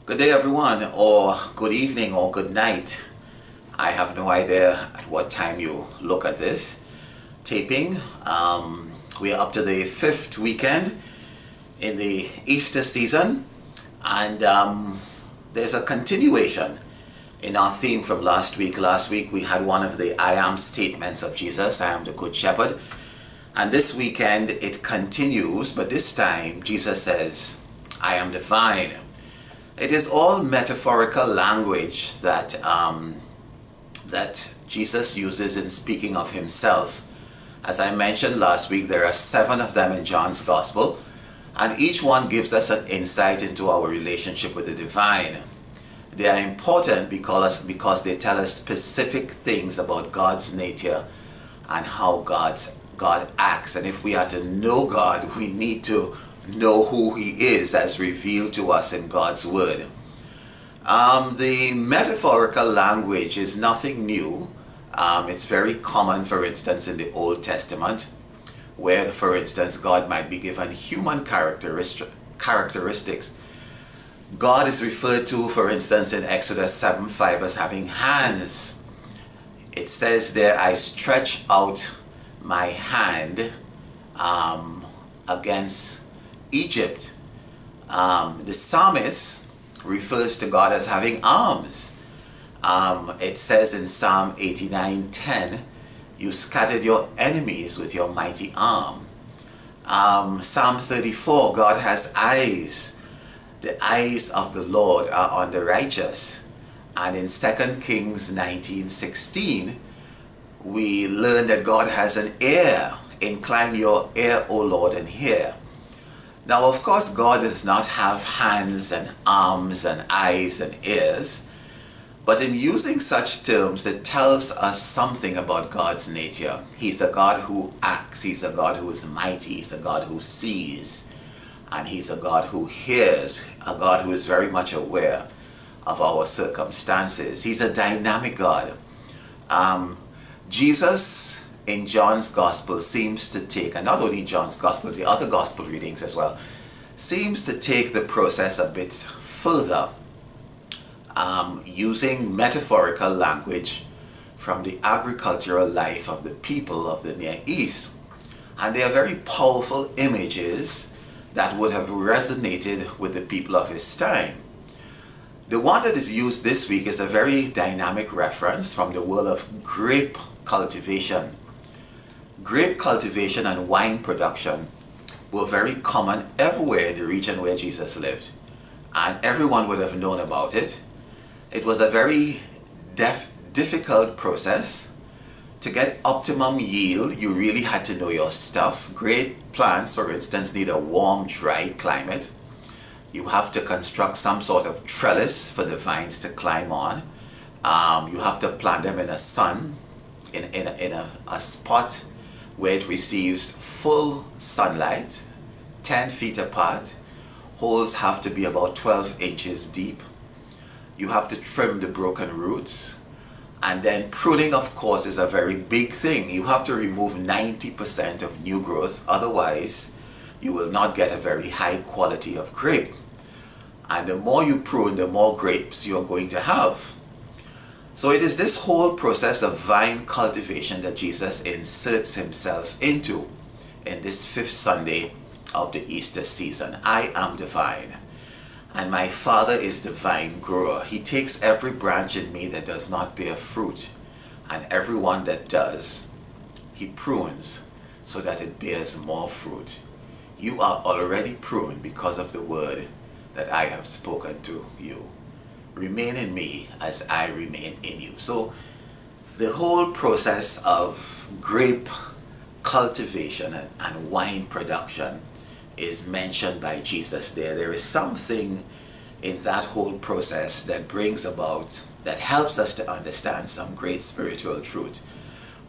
Good day everyone, or good evening, or good night. I have no idea at what time you look at this taping. We are up to the 5th weekend in the Easter season, and there's a continuation in our theme from last week. Last week we had one of the I am statements of Jesus, I am the Good Shepherd. And this weekend it continues, but this time Jesus says, I am the vine. It is all metaphorical language that Jesus uses in speaking of himself. As I mentioned last week, there are 7 of them in John's Gospel, and each one gives us an insight into our relationship with the divine. They are important because they tell us specific things about God's nature and how God acts. And if we are to know God, we need to know who he is as revealed to us in God's word. The metaphorical language is nothing new. It's very common, for instance, in the Old Testament, where, for instance, God might be given human characteristics. God is referred to, for instance, in Exodus 7:5 as having hands. It says there, I stretch out my hand against Egypt. The psalmist refers to God as having arms. It says in Psalm 89:10, you scattered your enemies with your mighty arm. Psalm 34, God has eyes. The eyes of the Lord are on the righteous. And in 2 Kings 19:16, we learn that God has an ear. Incline your ear, O Lord, and hear. Now, of course, God does not have hands and arms and eyes and ears, but in using such terms, it tells us something about God's nature. He's a God who acts, he's a God who is mighty, he's a God who sees, and he's a God who hears, a God who is very much aware of our circumstances. He's a dynamic God. Jesus in John's Gospel seems to take, and not only John's Gospel, the other Gospel readings as well, seems to take the process a bit further, using metaphorical language from the agricultural life of the people of the Near East. And they are very powerful images that would have resonated with the people of his time. The one that is used this week is a very dynamic reference from the world of grape cultivation. Grape cultivation and wine production were very common everywhere in the region where Jesus lived, and everyone would have known about it. It was a very difficult process. To get optimum yield, you really had to know your stuff. Grape plants, for instance, need a warm, dry climate. You have to construct some sort of trellis for the vines to climb on. You have to plant them in a sun, in a spot where it receives full sunlight, 10 feet apart. Holes have to be about 12 inches deep. You have to trim the broken roots. And then pruning, of course, is a very big thing. You have to remove 90% of new growth, otherwise you will not get a very high quality of grape. And the more you prune, the more grapes you're going to have. So it is this whole process of vine cultivation that Jesus inserts himself into in this 5th Sunday of the Easter season. I am the vine, and my Father is the vine grower. He takes every branch in me that does not bear fruit, and every one that does, he prunes so that it bears more fruit. You are already pruned because of the word that I have spoken to you. Remain in me as I remain in you. So the whole process of grape cultivation and wine production is mentioned by Jesus there. There is something in that whole process that brings about, that helps us to understand some great spiritual truth.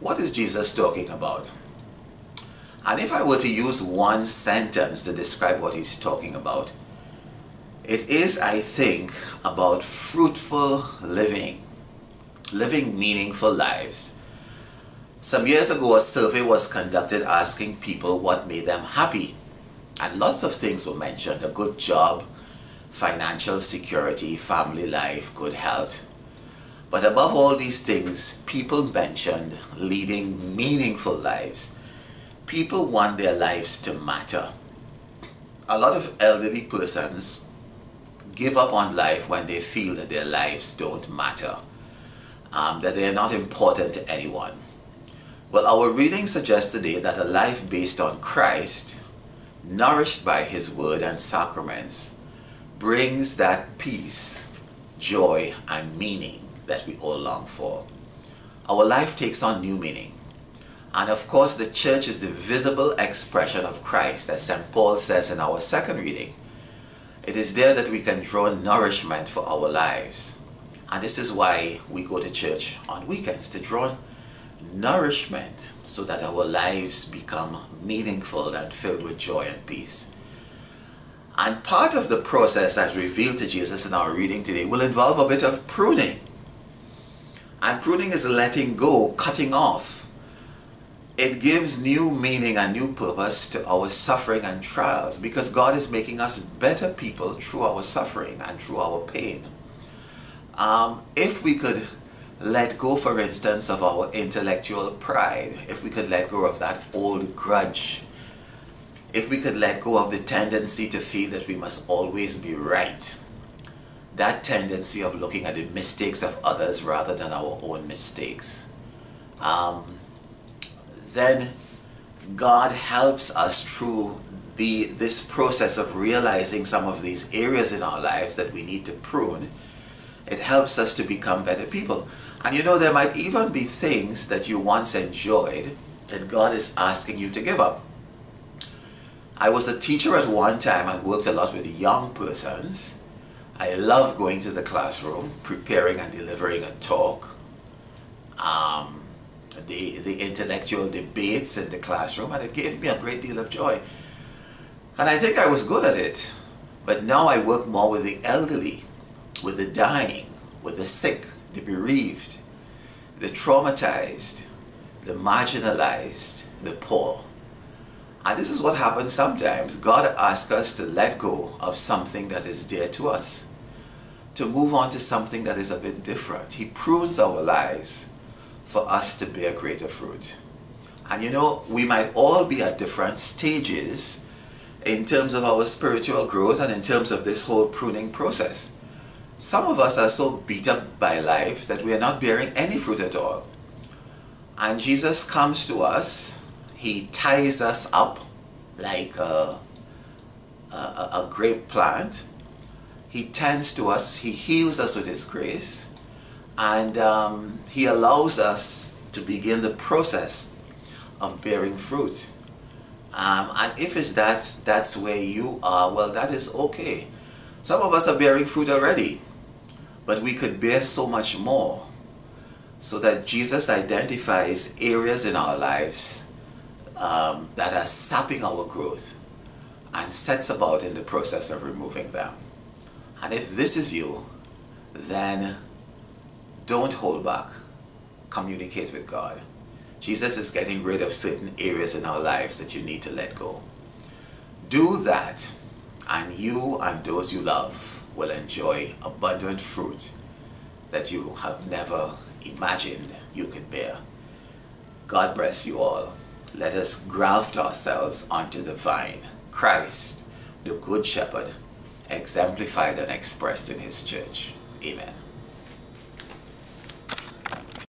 What is Jesus talking about? And if I were to use one sentence to describe what he's talking about, it is, I think, about fruitful living meaningful lives. Some years ago, a survey was conducted asking people what made them happy. And lots of things were mentioned: a good job, financial security, family life, good health. But above all these things, people mentioned leading meaningful lives. People want their lives to matter. A lot of elderly persons give up on life when they feel that their lives don't matter, that they are not important to anyone. Well, our reading suggests today that a life based on Christ, nourished by His Word and sacraments, brings that peace, joy, and meaning that we all long for. Our life takes on new meaning. And of course, the church is the visible expression of Christ, as St. Paul says in our second reading. It is there that we can draw nourishment for our lives. And this is why we go to church on weekends, to draw nourishment so that our lives become meaningful and filled with joy and peace. And part of the process as revealed to Jesus in our reading today will involve a bit of pruning. And pruning is letting go, cutting off. It gives new meaning and new purpose to our suffering and trials, because God is making us better people through our suffering and through our pain. If we could let go, for instance, of our intellectual pride, if we could let go of that old grudge, if we could let go of the tendency to feel that we must always be right, that tendency of looking at the mistakes of others rather than our own mistakes, then God helps us through this process of realizing some of these areas in our lives that we need to prune. It helps us to become better people. And you know, there might even be things that you once enjoyed that God is asking you to give up. I was a teacher at one time and worked a lot with young persons. I love going to the classroom, preparing and delivering a talk. The intellectual debates in the classroom, and it gave me a great deal of joy. And I think I was good at it. But now I work more with the elderly, with the dying, with the sick, the bereaved, the traumatized, the marginalized, the poor. And this is what happens sometimes. God asks us to let go of something that is dear to us, to move on to something that is a bit different. He prunes our lives for us to bear greater fruit. And you know, we might all be at different stages in terms of our spiritual growth and in terms of this whole pruning process. Some of us are so beat up by life that we are not bearing any fruit at all. And Jesus comes to us, He ties us up like a grape plant. He tends to us, He heals us with His grace, and He allows us to begin the process of bearing fruit. And if it's that's where you are, well, that is okay. Some of us are bearing fruit already, but we could bear so much more, so that Jesus identifies areas in our lives that are sapping our growth and sets about in the process of removing them. And if this is you, then don't hold back. Communicate with God. Jesus is getting rid of certain areas in our lives that you need to let go. Do that, and you and those you love will enjoy abundant fruit that you have never imagined you could bear. God bless you all. Let us graft ourselves onto the vine, Christ, the Good Shepherd, exemplified and expressed in His church. Amen.